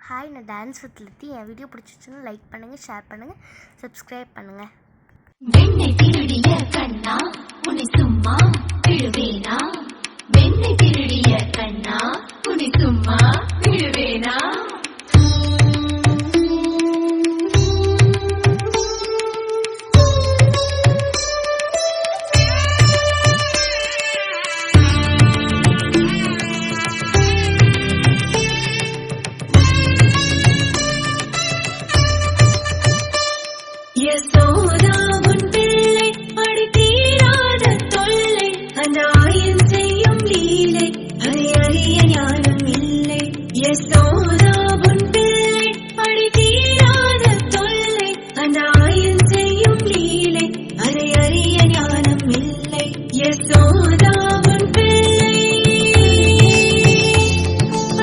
Hi, நான் dance with Lithi. என் video பிடிச்சிச்சுன்னா லைக் பண்ணுங்கள், ஷேர் பண்ணுங்கள், சப்ஸ்கிரைப் பண்ணுங்கள். வெண்ணை திருடிய கண்ணா உன்னை சும்மா விடுவேனா? வெண்ணை திருடிய கண்ணா உன்னை சும்மா விடுவேனா? யசோதா உன் பிள்ளை அடி தீராத தொல்லை, அந்த ஆயன் செய்யும் லீலை அதை அறிய ஞானம் இல்லை. யசோதா உன் பிள்ளை அடி தீராத தொல்லை, அந்த ஆயன் செய்யும் லீலை அதை அறிய ஞானம் இல்லை. யசோதா உன் பிள்ளை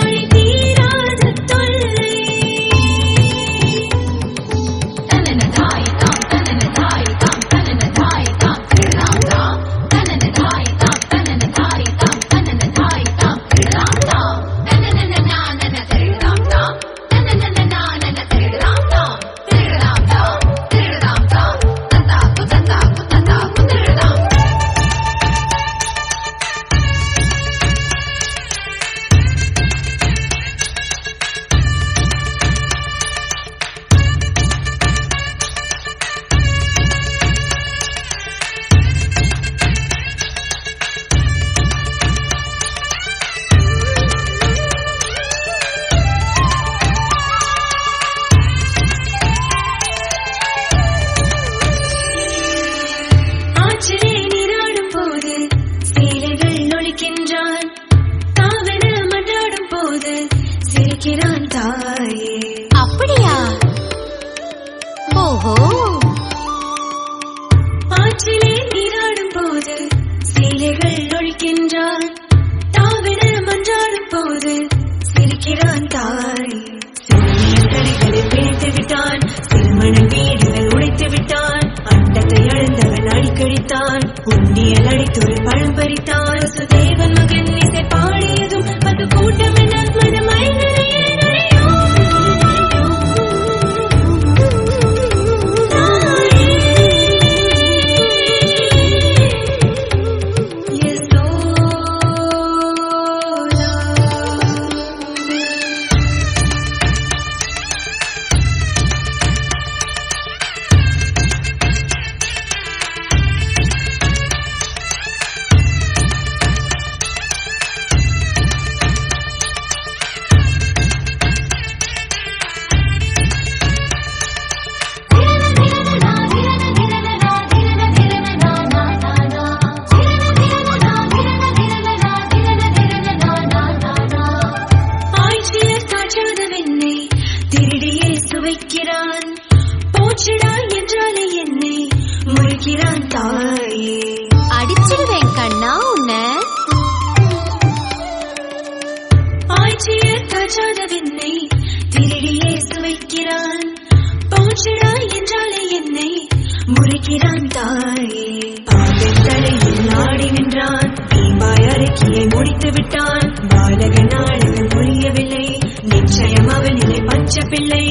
அடி தீராத தொல்லை. அப்படியா? ஓஹோ. ஆற்றிலே நீராடும் போது சேலைகள் ஒழிக்கின்றான், தாவென மன்றாடும் போது சிரிக்கிறான் தாய். சிறுமிகளை பிடித்து விட்டான், திருமண வீடுகள் உடைத்து விட்டான், அண்டத்தை அழுந்தவன் அடிக்கடித்தான், உண்டியல் அடித்தொரு பழம் பறித்தான். சுதேவன் மகன் இசை பாடியதும் அது கூட்டம் என மனமை வைக்கிறான். போச்சுடா என்றாலே என்னை முறைக்கிறான் தாயே. அடிச்சிருவேன் கண்ணா உன்னை. ஆட்சியர் காற்றாதவென்னை திருடியே சுவைக்கிறான். போச்சுடா என்றாலே என்னை முறைக்கிறான் தாயே. பாதன் தலையில் ஆடி நின்றான், தீபாய் அறிக்கையை முடித்து விட்டான். பாலகன் ஆளுநர் புரியவில்லை, நிச்சயம் அவனிலே பச்சை பிள்ளை.